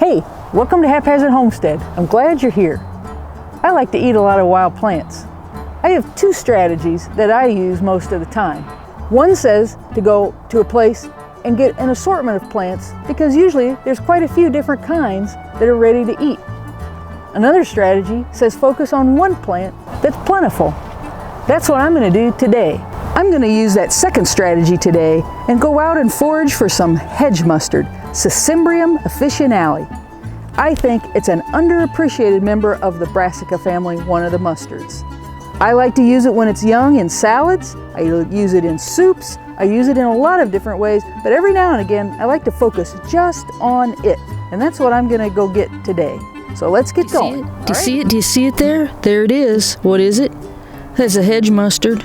Hey, welcome to Haphazard Homestead. I'm glad you're here. I like to eat a lot of wild plants. I have two strategies that I use most of the time. One says to go to a place and get an assortment of plants because usually there's quite a few different kinds that are ready to eat. Another strategy says focus on one plant that's plentiful. That's what I'm going to do today. I'm going to use that second strategy today and go out and forage for some hedge mustard, Sisymbrium officinale. I think it's an underappreciated member of the brassica family, one of the mustards. I like to use it when it's young in salads, I use it in soups, I use it in a lot of different ways, but every now and again I like to focus just on it. And that's what I'm going to go get today. So let's get going. Do you see it? Do you see it there? There it is. What is it? That's a hedge mustard.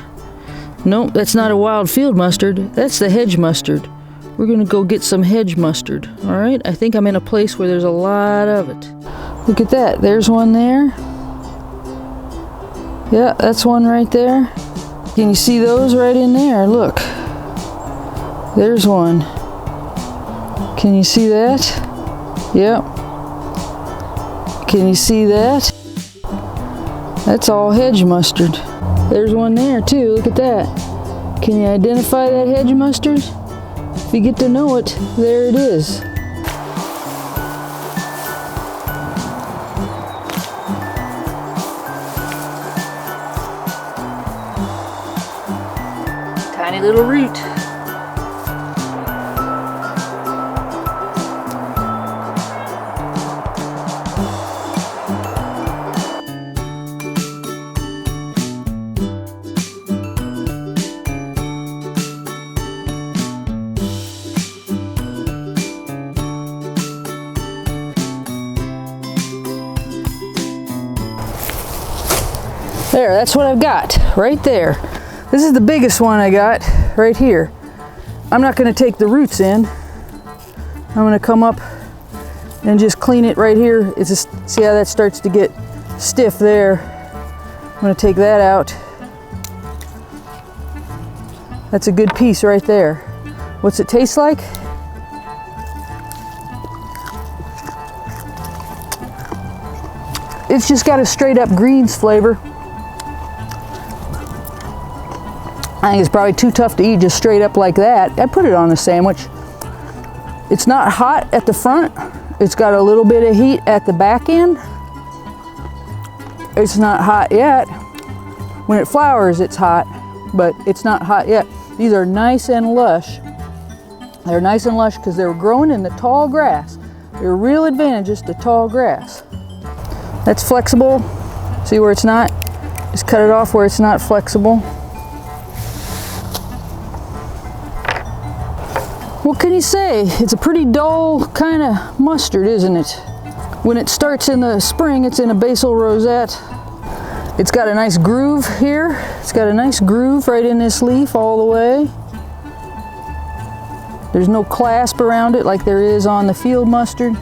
Nope, that's not a wild field mustard. That's the hedge mustard. We're going to go get some hedge mustard. All right? I think I'm in a place where there's a lot of it. Look at that. There's one there. Yeah, that's one right there. Can you see those right in there? Look. There's one. Can you see that? Yep. Can you see that? That's all hedge mustard. There's one there too, look at that. Can you identify that hedge mustard? If you get to know it, there it is. Tiny little root. There, that's what I've got, right there. This is the biggest one I got, right here. I'm not gonna take the roots in. I'm gonna come up and just clean it right here. It's just, see how that starts to get stiff there? I'm gonna take that out. That's a good piece right there. What's it taste like? It's just got a straight up greens flavor. I think it's probably too tough to eat just straight up like that. I put it on a sandwich. It's not hot at the front. It's got a little bit of heat at the back end. It's not hot yet. When it flowers, it's hot, but it's not hot yet. These are nice and lush. They're nice and lush because they're growing in the tall grass. They're a real advantage is the tall grass. That's flexible. See where it's not? Just cut it off where it's not flexible. What can you say? It's a pretty dull kind of mustard, isn't it? When it starts in the spring, it's in a basal rosette. It's got a nice groove here. It's got a nice groove right in this leaf all the way. There's no clasp around it like there is on the field mustard.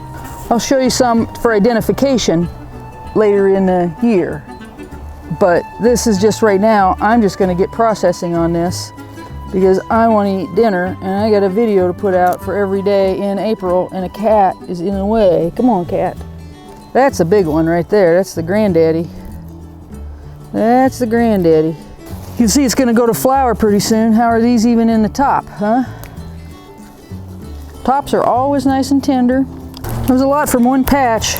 I'll show you some for identification later in the year. But this is just right now, I'm just gonna get processing on this because I want to eat dinner and I got a video to put out for every day in April and a cat is in the way. Come on, cat. That's a big one right there. That's the granddaddy. That's the granddaddy. You can see it's going to go to flower pretty soon. How are these even in the top, huh? Tops are always nice and tender. There's a lot from one patch.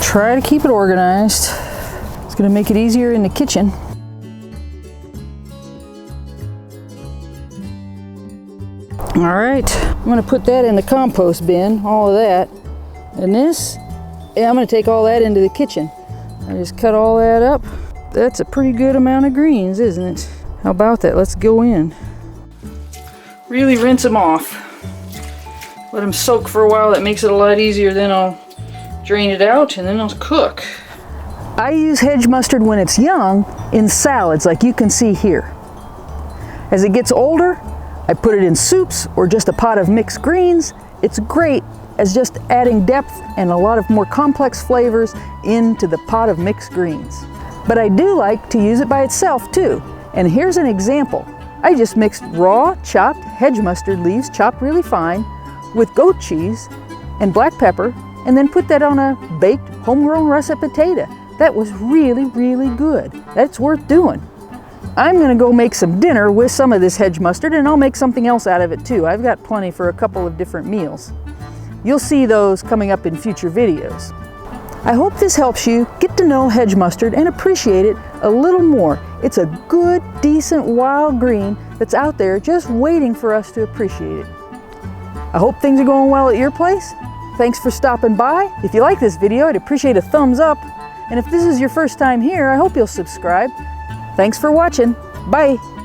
Try to keep it organized. It's going to make it easier in the kitchen. All right, I'm going to put that in the compost bin, all of that. And this, I'm going to take all that into the kitchen. I just cut all that up. That's a pretty good amount of greens, isn't it? How about that? Let's go in. Really rinse them off. Let them soak for a while. That makes it a lot easier. Then I'll drain it out and then I'll cook. I use hedge mustard when it's young in salads like you can see here. As it gets older, I put it in soups or just a pot of mixed greens. It's great as just adding depth and a lot of more complex flavors into the pot of mixed greens. But I do like to use it by itself too. And here's an example. I just mixed raw chopped hedge mustard leaves, chopped really fine, with goat cheese and black pepper, and then put that on a baked homegrown russet potato. That was really, really good. That's worth doing. I'm gonna go make some dinner with some of this hedge mustard, and I'll make something else out of it too. I've got plenty for a couple of different meals. You'll see those coming up in future videos. I hope this helps you get to know hedge mustard and appreciate it a little more. It's a good, decent wild green that's out there just waiting for us to appreciate it. I hope things are going well at your place. Thanks for stopping by. If you like this video, I'd appreciate a thumbs up. And if this is your first time here, I hope you'll subscribe. Thanks for watching. Bye.